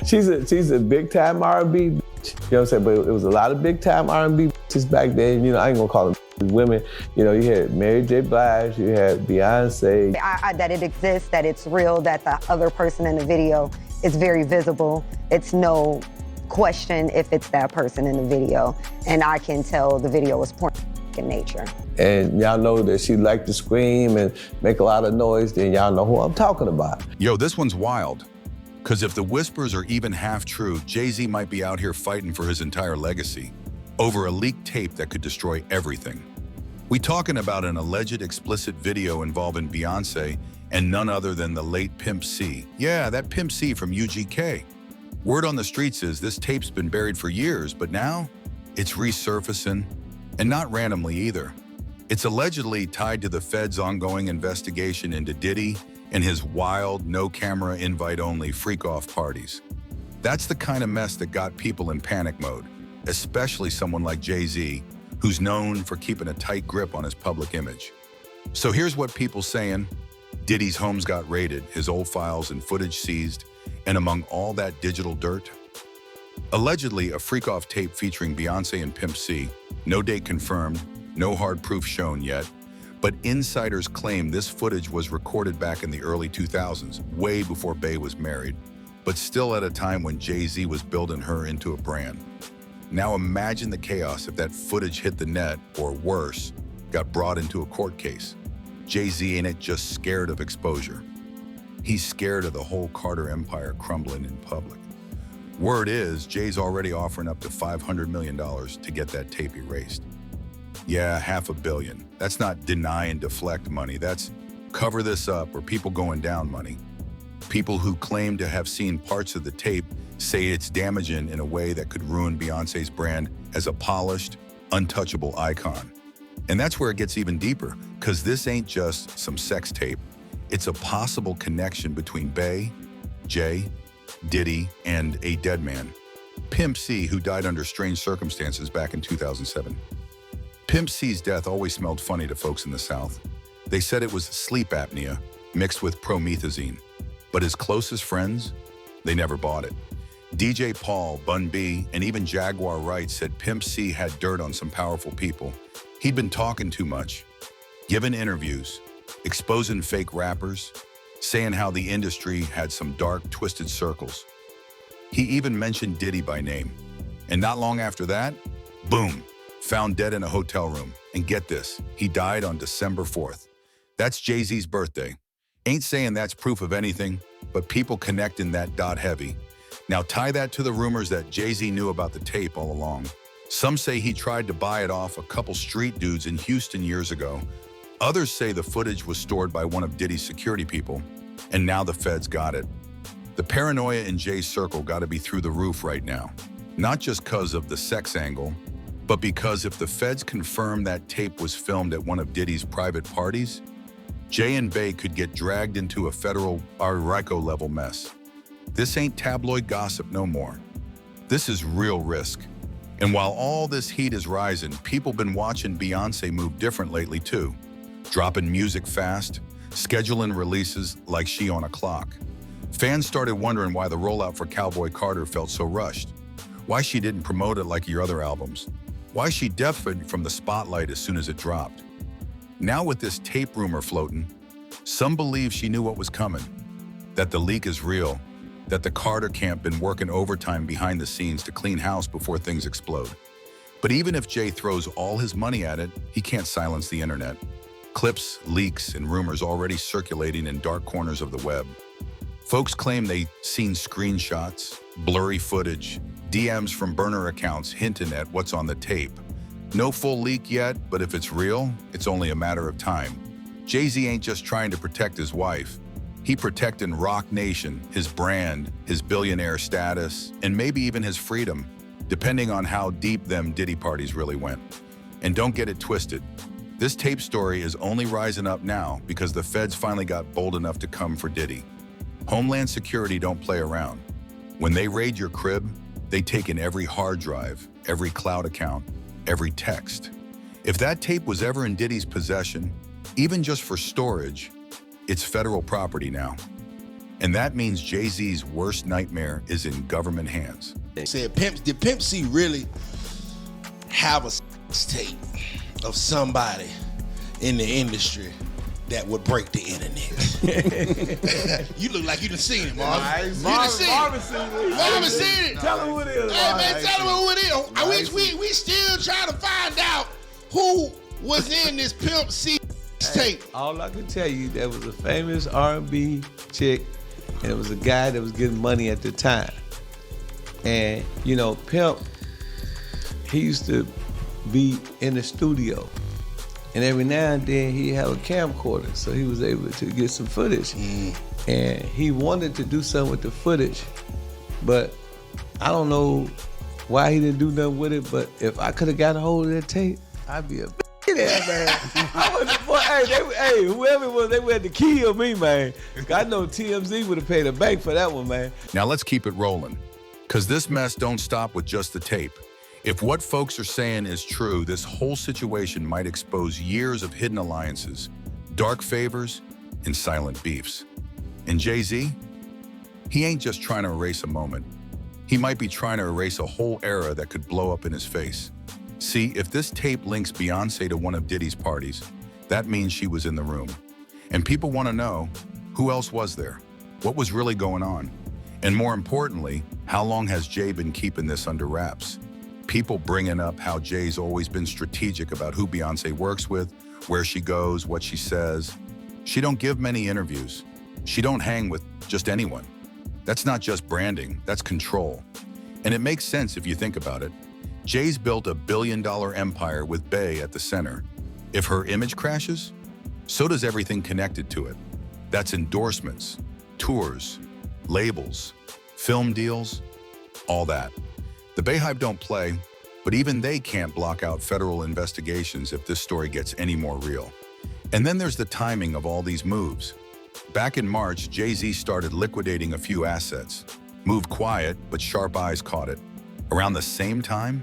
she's a big time R&B bitch. You know what I'm saying? But it was a lot of big time R&B bitches back then. You know, I ain't gonna call them women. You know, you had Mary J. Blige, you had Beyonce. That it exists, that it's real, that the other person in the video is very visible. It's no question if it's that person in the video. And I can tell the video was porn in nature. And y'all know that she liked to scream and make a lot of noise, then y'all know who I'm talking about. Yo, this one's wild. Because if the whispers are even half true, JayZ might be out here fighting for his entire legacy over a leaked tape that could destroy everything. We talking about an alleged explicit video involving Beyonce and none other than the late Pimp C. Yeah, that Pimp C from UGK. Word on the streets is this tape's been buried for years, but now it's resurfacing, and not randomly either. It's allegedly tied to the Fed's ongoing investigation into Diddy and his wild, no-camera, invite-only freak-off parties. That's the kind of mess that got people in panic mode, especially someone like JayZ, who's known for keeping a tight grip on his public image. So here's what people saying. Diddy's homes got raided, his old files and footage seized, and among all that digital dirt, allegedly a freak-off tape featuring Beyonce and Pimp C, no date confirmed, no hard proof shown yet, but insiders claim this footage was recorded back in the early 2000s, way before Bey was married, but still at a time when JayZ was building her into a brand. Now imagine the chaos if that footage hit the net, or worse, got brought into a court case. JayZ ain't just scared of exposure. He's scared of the whole Carter empire crumbling in public. Word is, Jay's already offering up to $500 million to get that tape erased. Yeah, $500 million. That's not deny and deflect money. That's cover this up or people going down money. People who claim to have seen parts of the tape say it's damaging in a way that could ruin Beyonce's brand as a polished, untouchable icon. And that's where it gets even deeper, because this ain't just some sex tape. It's a possible connection between Bey, Jay, Diddy, and a dead man, Pimp C, who died under strange circumstances back in 2007. Pimp C's death always smelled funny to folks in the South. They said it was sleep apnea mixed with promethazine. But his closest friends, they never bought it. DJ Paul, Bun B, and even Jaguar Wright said Pimp C had dirt on some powerful people. He'd been talking too much, giving interviews, exposing fake rappers, saying how the industry had some dark, twisted circles. He even mentioned Diddy by name. And not long after that, boom, found dead in a hotel room. And get this, he died on December 4th. That's JayZ's birthday. Ain't saying that's proof of anything, but people connecting that dot heavy. Now tie that to the rumors that JayZ knew about the tape all along. Some say he tried to buy it off a couple street dudes in Houston years ago. Others say the footage was stored by one of Diddy's security people, and now the feds got it. The paranoia in Jay's circle got to be through the roof right now. Not just because of the sex angle, but because if the feds confirm that tape was filmed at one of Diddy's private parties, Jay and Bey could get dragged into a federal RICO-level mess. This ain't tabloid gossip no more. This is real risk. And while all this heat is rising, people been watching Beyonce move different lately too. Dropping music fast, scheduling releases like she on a clock. Fans started wondering why the rollout for Cowboy Carter felt so rushed. Why she didn't promote it like your other albums. Why she deafened from the spotlight as soon as it dropped. Now with this tape rumor floating, some believe she knew what was coming. That the leak is real. That the Carter camp been working overtime behind the scenes to clean house before things explode. But even if Jay throws all his money at it, he can't silence the internet. Clips, leaks, and rumors already circulating in dark corners of the web. Folks claim they seen screenshots, blurry footage, DMs from burner accounts hinting at what's on the tape. No full leak yet, but if it's real, it's only a matter of time. JayZ ain't just trying to protect his wife. He protecting Rock Nation, his brand, his billionaire status, and maybe even his freedom, depending on how deep them Diddy parties really went. And don't get it twisted. This tape story is only rising up now because the feds finally got bold enough to come for Diddy. Homeland Security don't play around. When they raid your crib, they take in every hard drive, every cloud account, every text. If that tape was ever in Diddy's possession, even just for storage, it's federal property now. And that means JayZ's worst nightmare is in government hands. Said, did Pimp C really have a tape of somebody in the industry that would break the internet? You look like you done seen it, Marvin. You done seen it. Marvin seen it. Tell him who it is. Hey, man, tell him who it is. I wish we still trying to find out who was in this Pimp C tape. All I can tell you, there was a famous R&B chick, and it was a guy that was getting money at the time. And, you know, Pimp, he used to be in the studio. And every now and then he'd have a camcorder, so he was able to get some footage. And he wanted to do something with the footage, but I don't know why he didn't do nothing with it, but if I could have got a hold of that tape, I'd be a there, man. Hey, whoever it was, they had to kill me, man. I know TMZ would have paid a bank for that one, man. Now let's keep it rolling, because this mess don't stop with just the tape. If what folks are saying is true, this whole situation might expose years of hidden alliances, dark favors, and silent beefs. And JayZ, he ain't just trying to erase a moment. He might be trying to erase a whole era that could blow up in his face. See, if this tape links Beyonce to one of Diddy's parties, that means she was in the room. And people want to know, who else was there? What was really going on? And more importantly, how long has Jay been keeping this under wraps? People bringing up how Jay's always been strategic about who Beyonce works with, where she goes, what she says. She don't give many interviews. She don't hang with just anyone. That's not just branding, that's control. And it makes sense if you think about it. Jay's built a billion-dollar empire with Bey at the center. If her image crashes, so does everything connected to it. That's endorsements, tours, labels, film deals, all that. The Beyhive don't play, but even they can't block out federal investigations if this story gets any more real. And then there's the timing of all these moves. Back in March, JayZ started liquidating a few assets. Moved quiet, but sharp eyes caught it. Around the same time,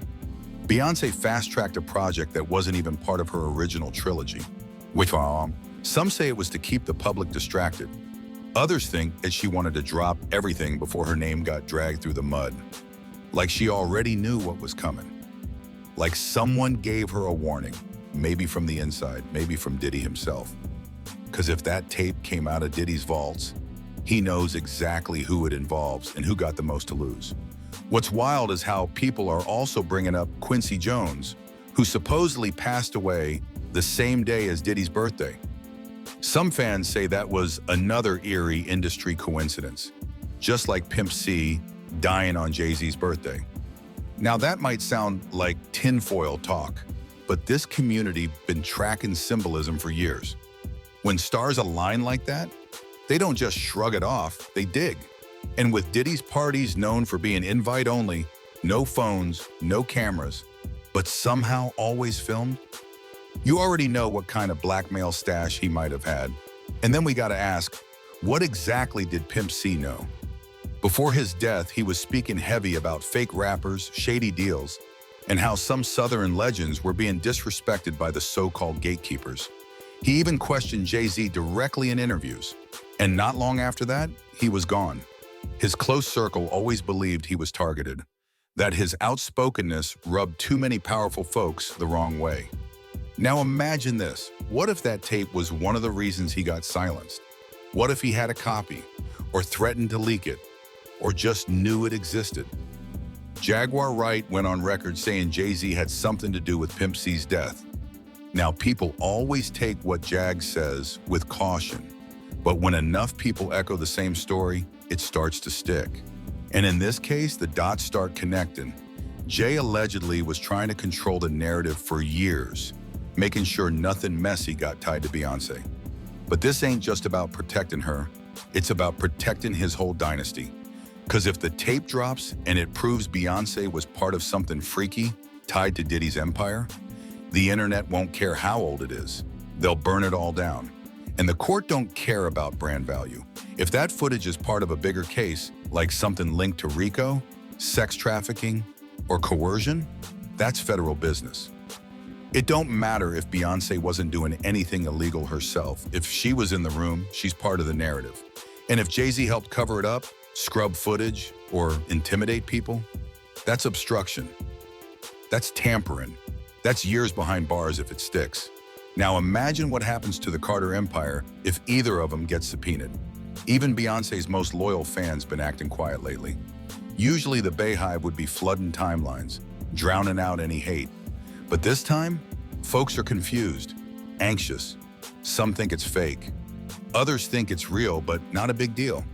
Beyonce fast-tracked a project that wasn't even part of her original trilogy. Which, some say it was to keep the public distracted. Others think that she wanted to drop everything before her name got dragged through the mud. Like she already knew what was coming. Like someone gave her a warning, maybe from the inside, maybe from Diddy himself. Because if that tape came out of Diddy's vaults, he knows exactly who it involves and who got the most to lose. What's wild is how people are also bringing up Quincy Jones, who supposedly passed away the same day as Diddy's birthday. Some fans say that was another eerie industry coincidence, just like Pimp C dying on JayZ's birthday. Now that might sound like tinfoil talk, but this community been tracking symbolism for years. When stars align like that, they don't just shrug it off, they dig. And with Diddy's parties known for being invite only, no phones, no cameras, but somehow always filmed, you already know what kind of blackmail stash he might have had. And then we gotta ask, what exactly did Pimp C know? Before his death, he was speaking heavy about fake rappers, shady deals, and how some Southern legends were being disrespected by the so-called gatekeepers. He even questioned JayZ directly in interviews. And not long after that, he was gone. His close circle always believed he was targeted, that his outspokenness rubbed too many powerful folks the wrong way. Now imagine this. What if that tape was one of the reasons he got silenced? What if he had a copy, or threatened to leak it, or just knew it existed? Jaguar Wright went on record saying JayZ had something to do with Pimp C's death. Now, people always take what Jag says with caution, but when enough people echo the same story, it starts to stick. And in this case, the dots start connecting. Jay allegedly was trying to control the narrative for years, making sure nothing messy got tied to Beyonce. But this ain't just about protecting her, it's about protecting his whole dynasty. Because if the tape drops and it proves Beyonce was part of something freaky tied to Diddy's empire, the internet won't care how old it is. They'll burn it all down. And the court don't care about brand value. If that footage is part of a bigger case, like something linked to RICO, sex trafficking, or coercion, that's federal business. It don't matter if Beyonce wasn't doing anything illegal herself. If she was in the room, she's part of the narrative. And if JayZ helped cover it up, scrub footage, or intimidate people, that's obstruction. That's tampering. That's years behind bars if it sticks. Now imagine what happens to the Carter empire if either of them gets subpoenaed. Even Beyonce's most loyal fans been acting quiet lately. Usually the Bayhive would be flooding timelines, drowning out any hate. But this time, folks are confused, anxious. Some think it's fake. Others think it's real, but not a big deal.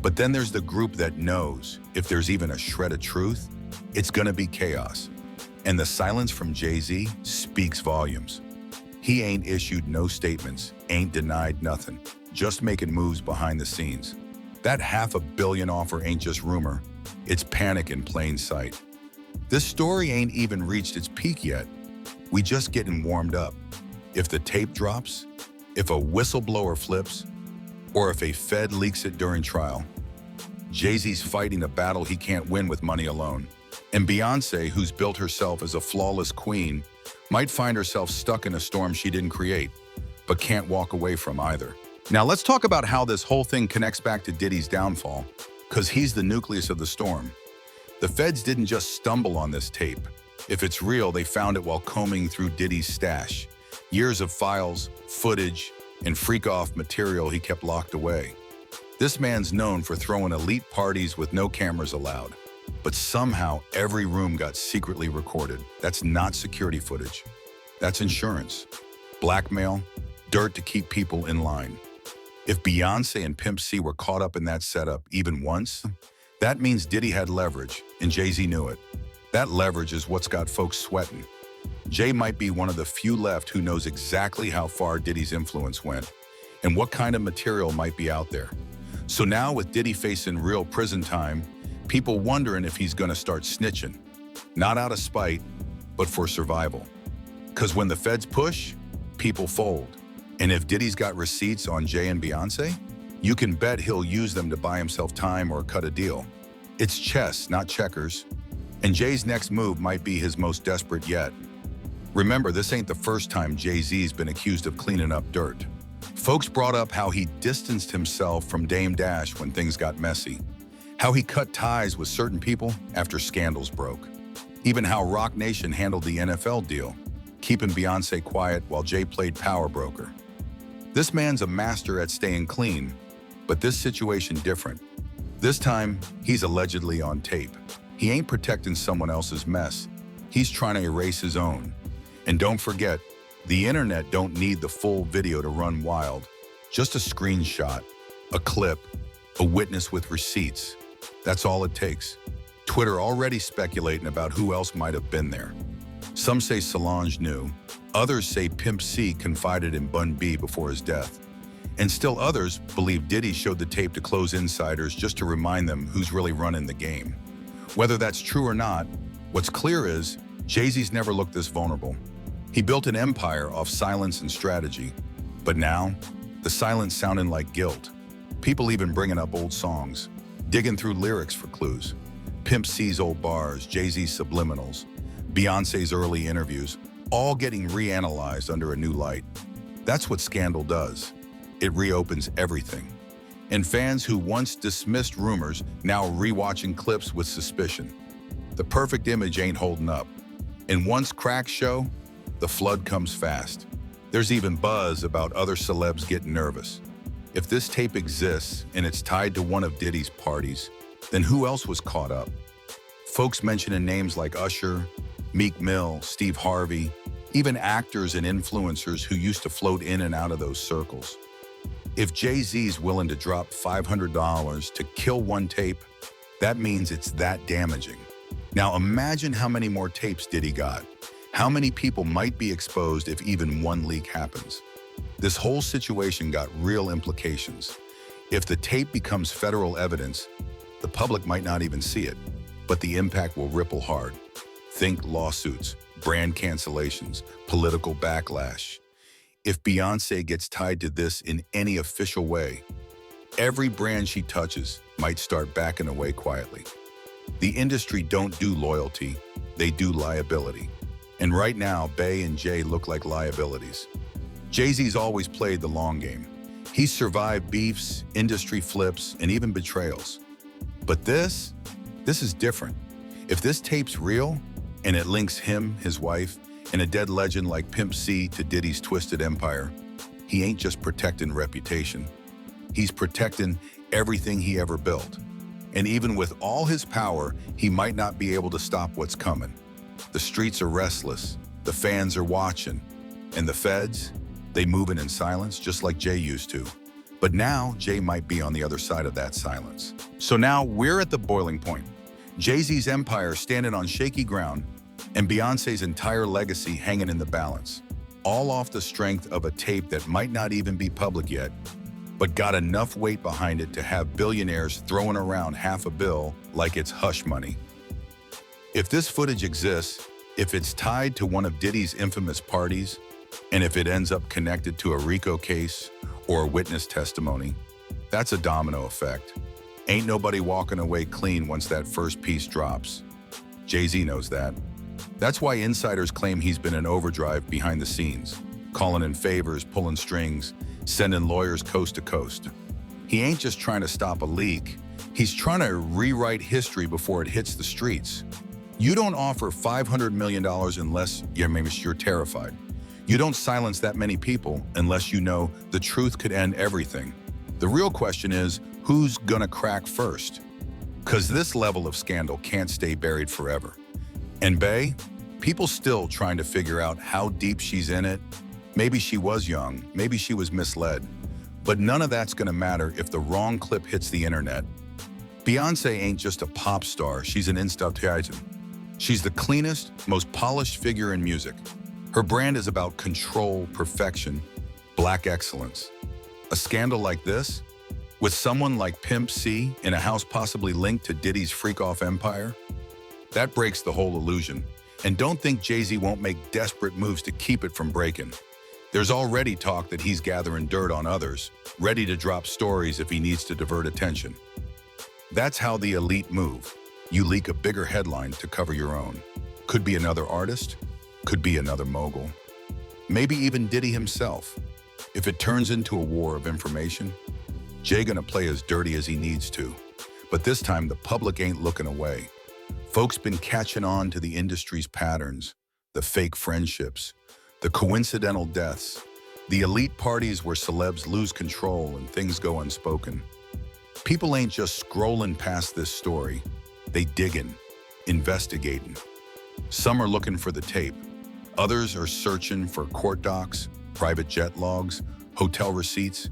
But then there's the group that knows if there's even a shred of truth, it's gonna be chaos. And the silence from JayZ speaks volumes. He ain't issued no statements, ain't denied nothing, just making moves behind the scenes. That $500 million offer ain't just rumor, it's panic in plain sight. This story ain't even reached its peak yet. We just getting warmed up. If the tape drops, if a whistleblower flips, or if a Fed leaks it during trial, JayZ's fighting a battle he can't win with money alone. And Beyonce, who's built herself as a flawless queen, might find herself stuck in a storm she didn't create, but can't walk away from either. Now let's talk about how this whole thing connects back to Diddy's downfall, because he's the nucleus of the storm. The feds didn't just stumble on this tape. If it's real, they found it while combing through Diddy's stash. Years of files, footage, and freak-off material he kept locked away. This man's known for throwing elite parties with no cameras allowed. But somehow every room got secretly recorded. That's not security footage. That's insurance, blackmail, dirt to keep people in line. If Beyonce and Pimp C were caught up in that setup even once, that means Diddy had leverage, and JayZ knew it. That leverage is what's got folks sweating. Jay might be one of the few left who knows exactly how far Diddy's influence went and what kind of material might be out there. So now with Diddy facing real prison time, people wondering if he's gonna start snitching. Not out of spite, but for survival. Because when the feds push, people fold. And if Diddy's got receipts on Jay and Beyonce, you can bet he'll use them to buy himself time or cut a deal. It's chess, not checkers. And Jay's next move might be his most desperate yet. Remember, this ain't the first time JayZ's been accused of cleaning up dirt. Folks brought up how he distanced himself from Dame Dash when things got messy, how he cut ties with certain people after scandals broke, even how Roc Nation handled the NFL deal, keeping Beyonce quiet while Jay played power broker. This man's a master at staying clean, but this situation different. This time, he's allegedly on tape. He ain't protecting someone else's mess. He's trying to erase his own. And don't forget, the internet don't need the full video to run wild. Just a screenshot, a clip, a witness with receipts. That's all it takes. Twitter already speculating about who else might have been there. Some say Solange knew. Others say Pimp C confided in Bun B before his death. And still others believe Diddy showed the tape to close insiders just to remind them who's really running the game. Whether that's true or not, what's clear is JayZ's never looked this vulnerable. He built an empire off silence and strategy. But now, the silence sounding like guilt. People even bringing up old songs, digging through lyrics for clues. Pimp C's old bars, JayZ's subliminals, Beyonce's early interviews, all getting reanalyzed under a new light. That's what scandal does. It reopens everything. And fans who once dismissed rumors now rewatching clips with suspicion. The perfect image ain't holding up. And once cracks show, the flood comes fast. There's even buzz about other celebs getting nervous. If this tape exists and it's tied to one of Diddy's parties, then who else was caught up? Folks mentioning names like Usher, Meek Mill, Steve Harvey, even actors and influencers who used to float in and out of those circles. If JayZ's willing to drop $500 to kill one tape, that means it's that damaging. Now imagine how many more tapes Diddy got. How many people might be exposed if even one leak happens? This whole situation got real implications. If the tape becomes federal evidence, the public might not even see it, but the impact will ripple hard. Think lawsuits, brand cancellations, political backlash. If Beyonce gets tied to this in any official way, every brand she touches might start backing away quietly. The industry don't do loyalty, they do liability. And right now, Bey and Jay look like liabilities. JayZ's always played the long game. He's survived beefs, industry flips, and even betrayals. But this is different. If this tape's real, and it links him, his wife, and a dead legend like Pimp C to Diddy's twisted empire, he ain't just protecting reputation. He's protecting everything he ever built. And even with all his power, he might not be able to stop what's coming. The streets are restless, the fans are watching, and the feds, they moving in silence just like Jay used to. But now, Jay might be on the other side of that silence. So now we're at the boiling point. JayZ's empire standing on shaky ground, and Beyonce's entire legacy hanging in the balance, all off the strength of a tape that might not even be public yet, but got enough weight behind it to have billionaires throwing around $500 million like it's hush money. If this footage exists, if it's tied to one of Diddy's infamous parties, and if it ends up connected to a RICO case or a witness testimony, that's a domino effect. Ain't nobody walking away clean once that first piece drops. JayZ knows that. That's why insiders claim he's been in overdrive behind the scenes, calling in favors, pulling strings, sending lawyers coast to coast. He ain't just trying to stop a leak, he's trying to rewrite history before it hits the streets. You don't offer $500 million unless you're terrified. You don't silence that many people unless you know the truth could end everything. The real question is, who's gonna crack first? Because this level of scandal can't stay buried forever. And Bey, people still trying to figure out how deep she's in it. Maybe she was young, maybe she was misled. But none of that's gonna matter if the wrong clip hits the internet. Beyonce ain't just a pop star, she's an institution. She's the cleanest, most polished figure in music. Her brand is about control, perfection, black excellence. A scandal like this, with someone like Pimp C in a house possibly linked to Diddy's freak-off empire, that breaks the whole illusion. And don't think JayZ won't make desperate moves to keep it from breaking. There's already talk that he's gathering dirt on others, ready to drop stories if he needs to divert attention. That's how the elite move. You leak a bigger headline to cover your own. Could be another artist, could be another mogul. Maybe even Diddy himself. If it turns into a war of information, Jay gonna play as dirty as he needs to. But this time the public ain't looking away. Folks been catching on to the industry's patterns, the fake friendships, the coincidental deaths, the elite parties where celebs lose control and things go unspoken. People ain't just scrolling past this story, they digging, investigating. Some are looking for the tape, others are searching for court docs, private jet logs, hotel receipts,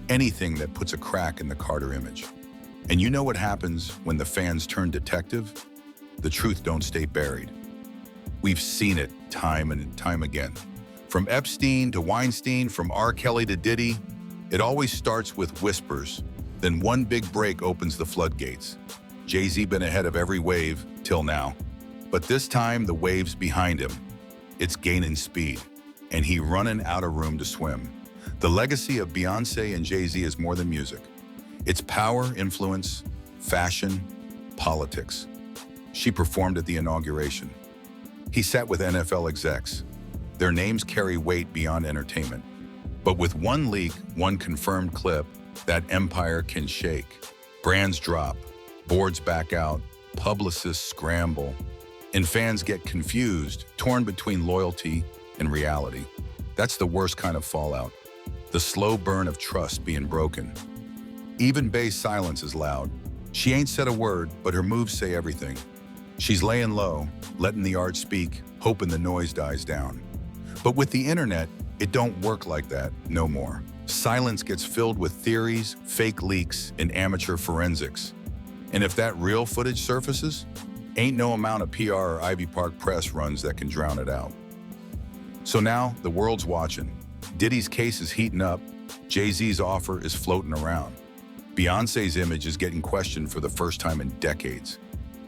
anything that puts a crack in the Carter image. And you know what happens when the fans turn detective? The truth don't stay buried. We've seen it time and time again. From Epstein to Weinstein, from R. Kelly to Diddy, it always starts with whispers. Then one big break opens the floodgates. JayZ been ahead of every wave till now. But this time, the wave's behind him. It's gaining speed, and he running out of room to swim. The legacy of Beyonce and JayZ is more than music. It's power, influence, fashion, politics. She performed at the inauguration. He sat with NFL execs. Their names carry weight beyond entertainment. But with one leak, one confirmed clip, that empire can shake. Brands drop, boards back out, publicists scramble, and fans get confused, torn between loyalty and reality. That's the worst kind of fallout. The slow burn of trust being broken. Even Bey's silence is loud. She ain't said a word, but her moves say everything. She's laying low, letting the art speak, hoping the noise dies down. But with the internet, it don't work like that no more. Silence gets filled with theories, fake leaks, and amateur forensics. And if that real footage surfaces, ain't no amount of PR or Ivy Park press runs that can drown it out. So now, the world's watching. Diddy's case is heating up, JayZ's offer is floating around. Beyonce's image is getting questioned for the first time in decades.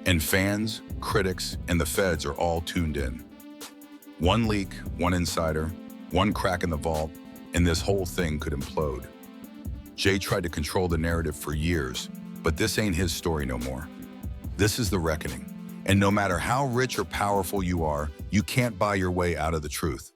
And fans, critics, and the feds are all tuned in. One leak, one insider, one crack in the vault, and this whole thing could implode. Jay tried to control the narrative for years, but this ain't his story no more. This is the reckoning. And no matter how rich or powerful you are, you can't buy your way out of the truth.